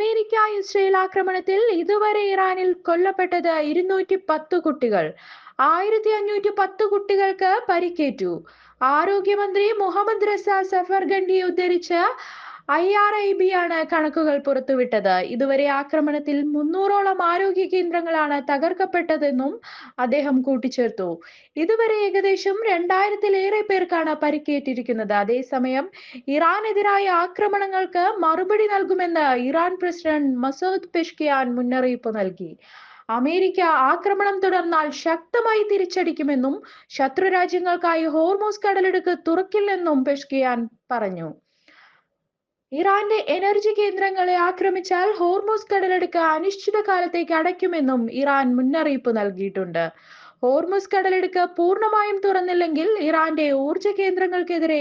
America Israel ആക്രമണത്തിൽ ഇതുവരെ ഇറാനിൽ കൊല്ലപ്പെട്ടത് 210 കുട്ടികൾ. 1510 കുട്ടികൾക്ക് പരിക്കേറ്റു. ആരോഗ്യമന്ത്രി മുഹമ്മദ് റസ സഫർഗണ്ടിയെ ഉദ്ധരിച്ച് IRIB ആണ് കണക്കുകൾ പുറത്തുവിട്ടത്. ഇതുവരെ ആക്രമണത്തിൽ 300ഓളം ആരോഗ്യ കേന്ദ്രങ്ങളാണ് തകർക്കപ്പെട്ടതെന്നും അദ്ദേഹം കൂട്ടിച്ചേർത്തു. ഇതുവരെ ഏകദേശം 2000-ലേറെ പേർക്കാണ് പരിക്കേറ്റിരിക്കുന്നത്. അതേസമയം ഇറാനെതിരായ ആക്രമണങ്ങൾക്ക് മറുപടി നൽകുമെന്ന് ഇറാൻ പ്രസിഡന്റ് മസൂദ് പെഷ്കിയാൻ മുന്നറിയിപ്പ് നൽകി. അമേരിക്ക ആക്രമണം തുടർന്നാൽ ശക്തമായി തിരിച്ചടിക്കുമെന്നും ശത്രുരാജ്യങ്ങൾക്കായി ഹോർമൂസ് കടലിടുക്ക് തുറക്കില്ലെന്നും പെഷ്കിയാൻ പറഞ്ഞു. ഇറാന്റെ എനർജി കേന്ദ്രങ്ങളെ ആക്രമിച്ചാൽ ഹോർമൂസ് കടലിടുക്ക് അനിശ്ചിതകാലത്തേക്ക് അടയ്ക്കുമെന്നും ഇറാൻ മുന്നറിയിപ്പ് നൽകിയിട്ടുണ്ട്. ഹോർമൂസ് കടലിടുക്ക് പൂർണ്ണമായും തുറന്നില്ലെങ്കിൽ ഇറാന്റെ ഊർജ കേന്ദ്രങ്ങൾക്കെതിരെ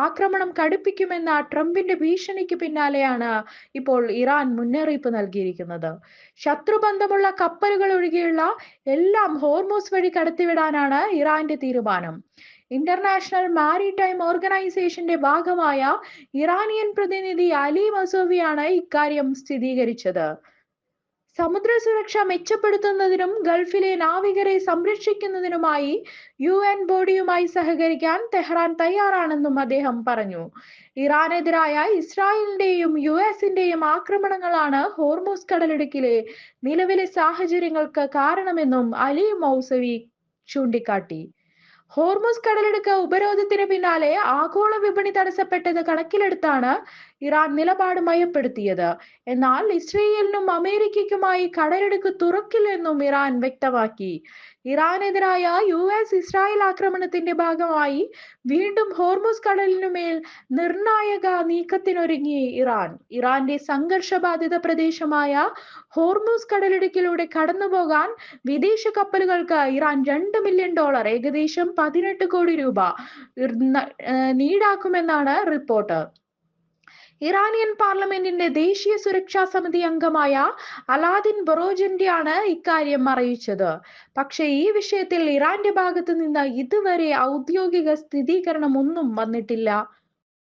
ആക്രമണം കടുപ്പിക്കുമെന്ന ട്രംപിന്റെ ഭീഷണിക്ക് പിന്നാലെയാണ് ഇപ്പോൾ ഇറാൻ മുന്നറിയിപ്പ് നൽകിയിരിക്കുന്നത്. ശത്രുബന്ധമുള്ള കപ്പലുകൾ ഒഴികെയുള്ള എല്ലാം ഹോർമൂസ് വഴി കടത്തിവിടാനാണ് ഇറാന്റെ തീരുമാനം. ഇന്റർനാഷണൽ മാരിടൈം ഓർഗനൈസേഷന്റെ ഭാഗമായ ഇറാനിയൻ പ്രതിനിധി അലി മസോവിയാണ് ഇക്കാര്യം സ്ഥിരീകരിച്ചത്. സമുദ്ര സുരക്ഷ മെച്ചപ്പെടുത്തുന്നതിനും ഗൾഫിലെ നാവികരെ സംരക്ഷിക്കുന്നതിനുമായി UN ബോഡിയുമായി സഹകരിക്കാൻ തെഹ്റാൻ തയ്യാറാണെന്നും അദ്ദേഹം പറഞ്ഞു. ഇറാനെതിരായ ഇസ്രായേലിന്റെയും US-ന്റെയും ആക്രമണങ്ങളാണ് ഹോർമൂസ് കടലിടുക്കിലെ നിലവിലെ സാഹചര്യങ്ങൾക്ക് കാരണമെന്നും അലി മൗസവി ചൂണ്ടിക്കാട്ടി. ഹോർമൂസ് കടലിടുക്ക് ഉപരോധത്തിന് പിന്നാലെ ആഗോള വിപണി തടസ്സപ്പെട്ടത് കണക്കിലെടുത്താണ് ഇറാൻ നിലപാട് മയപ്പെടുത്തിയത്. എന്നാൽ ഇസ്രയേലിനും അമേരിക്കയ്ക്കുമായി കടലിടുക്ക് തുറക്കില്ലെന്നും ഇറാൻ വ്യക്തമാക്കി. ഇറാനെതിരായ US-ഇസ്രായേൽ ആക്രമണത്തിന്റെ ഭാഗമായി വീണ്ടും ഹോർമൂസ് കടലിനുമേൽ നിർണായക നീക്കത്തിനൊരുങ്ങി ഇറാൻ. ഇറാന്റെ സംഘർഷബാധിത പ്രദേശമായ ഹോർമൂസ് കടലിടുക്കിലൂടെ കടന്നുപോകാൻ വിദേശ കപ്പലുകൾക്ക് ഇറാൻ $2 മില്യൺ ഏകദേശം 18 കോടി രൂപ ഈടാക്കുമെന്നാണ് റിപ്പോർട്ട്. ഇറാനിയൻ പാർലമെന്റിന്റെ ദേശീയ സുരക്ഷാ സമിതി അംഗമായ അലാദിൻ ബൊറോജന്റിയാണ് ഇക്കാര്യം അറിയിച്ചത്. പക്ഷേ ഈ വിഷയത്തിൽ ഇറാന്റെ ഭാഗത്ത് നിന്ന് ഇതുവരെ ഔദ്യോഗിക സ്ഥിരീകരണമൊന്നും വന്നിട്ടില്ല.